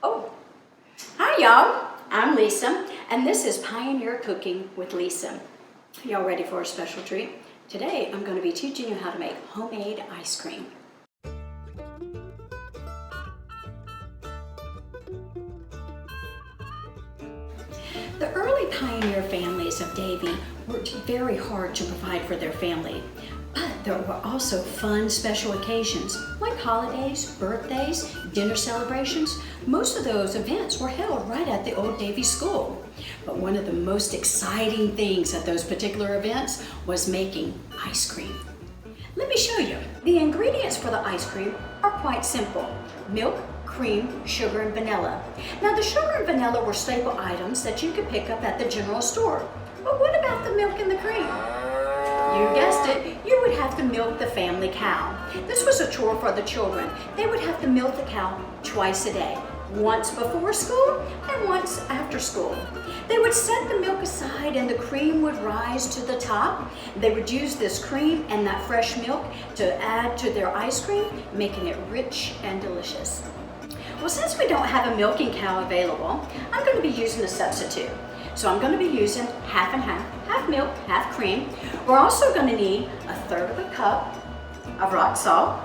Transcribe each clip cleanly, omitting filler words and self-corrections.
Oh, hi y'all. I'm Lisa, and this is Pioneer Cooking with Lisa. Y'all ready for a special treat? Today, I'm going to be teaching you how to make homemade ice cream. The early pioneer families of Davie worked very hard to provide for their family. But there were also fun special occasions like holidays, birthdays, dinner celebrations. Most of those events were held right at the old Davie school. But one of the most exciting things at those particular events was making ice cream. Let me show you. The ingredients for the ice cream are quite simple: milk, cream, sugar, and vanilla. Now the sugar and vanilla were staple items that you could pick up at the general store. But what about the milk and the cream? You guessed it, you would have to milk the family cow. This was a chore for the children. They would have to milk the cow twice a day, once before school and once after school. They would set the milk aside and the cream would rise to the top. They would use this cream and that fresh milk to add to their ice cream, making it rich and delicious. Well, since we don't have a milking cow available, I'm going to be using a substitute. So I'm going to be using half and half milk, half cream. We're also going to need 1/3 of a cup of rock salt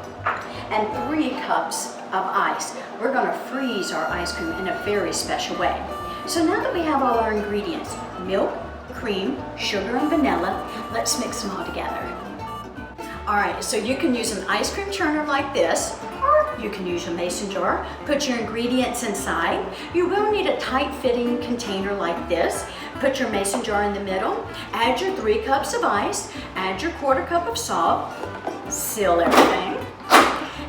and 3 cups of ice. We're going to freeze our ice cream in a very special way. So now that we have all our ingredients, milk, cream, sugar, and vanilla, let's mix them all together. All right, so you can use an ice cream churner like this, or you can use a mason jar. Put your ingredients inside. You will need a tight-fitting container like this. Put your mason jar in the middle. Add your 3 cups of ice. Add your 1/4 cup of salt. Seal everything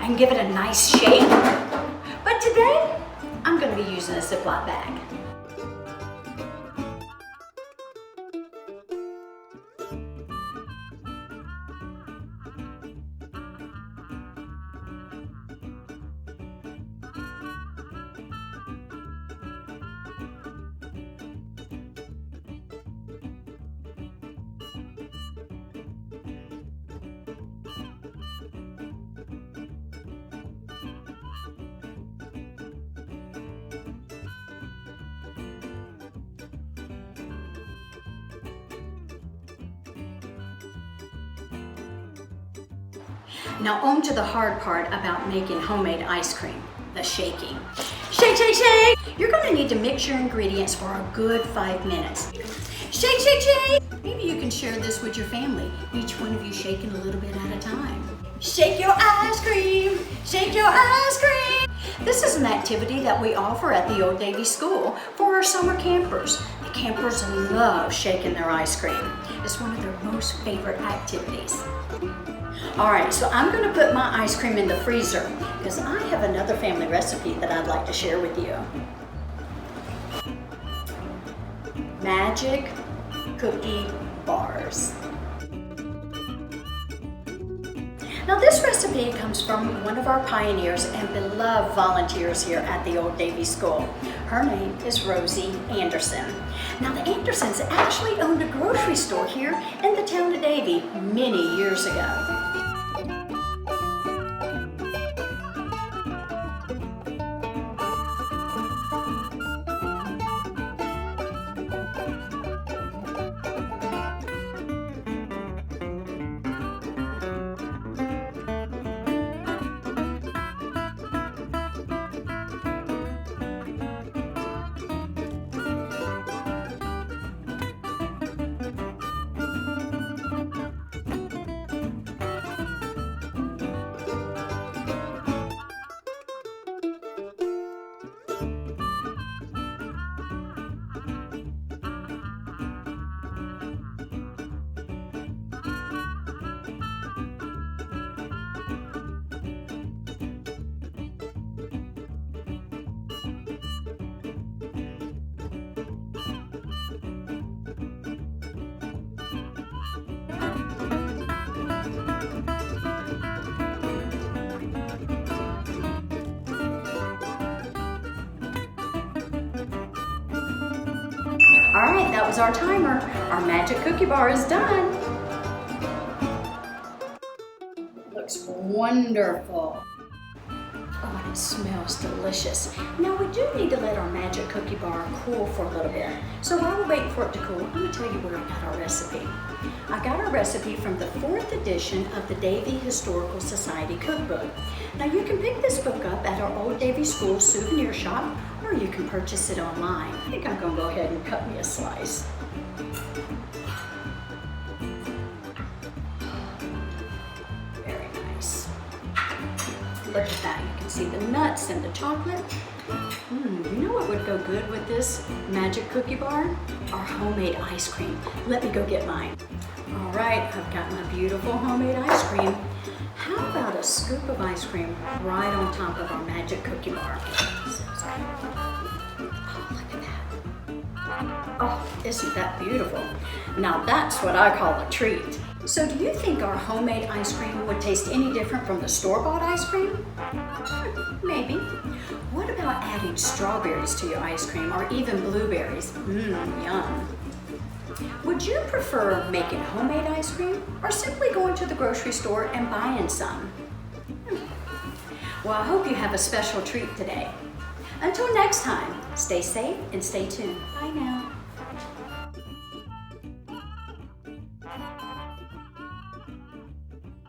and give it a nice shake. But today, I'm going to be using a Ziploc bag. Now on to the hard part about making homemade ice cream, the shaking. Shake, shake, shake! You're going to need to mix your ingredients for a good 5 minutes. Shake, shake, shake! Maybe you can share this with your family, each one of you shaking a little bit at a time. Shake your ice cream! Shake your ice cream! This is an activity that we offer at the old Davie School for our summer campers. The campers love shaking their ice cream. It's one of their most favorite activities. All right, so I'm going to put my ice cream in the freezer because I have another family recipe that I'd like to share with you. Magic cookie bars. Now this recipe comes from one of our pioneers and beloved volunteers here at the old Davie School. Her name is Rosie Anderson. Now the Andersons actually owned a grocery store here in the town of Davie many years ago. All right, that was our timer. Our magic cookie bar is done. Looks wonderful. Oh, Smells delicious. Now we do need to let our magic cookie bar cool for a little bit. So while we're waiting for it to cool, I'm going to tell you where I got our recipe. I got our recipe from the 4th edition of the Davie Historical Society cookbook. Now you can pick this book up at our old Davie School souvenir shop, or you can purchase it online. I think I'm going to go ahead and cut me a slice. Very nice. Look at that, you can see the nuts and the chocolate. You know what would go good with this magic cookie bar? Our homemade ice cream. Let me go get mine. All right, I've got my beautiful homemade ice cream. How about a scoop of ice cream right on top of our magic cookie bar? Oh, look at that. Oh, isn't that beautiful? Now that's what I call a treat. So do you think our homemade ice cream would taste any different from the store-bought ice cream? Maybe. What about adding strawberries to your ice cream or even blueberries? Yum. Would you prefer making homemade ice cream or simply going to the grocery store and buying some? Well, I hope you have a special treat today. Until next time, stay safe and stay tuned. Bye now.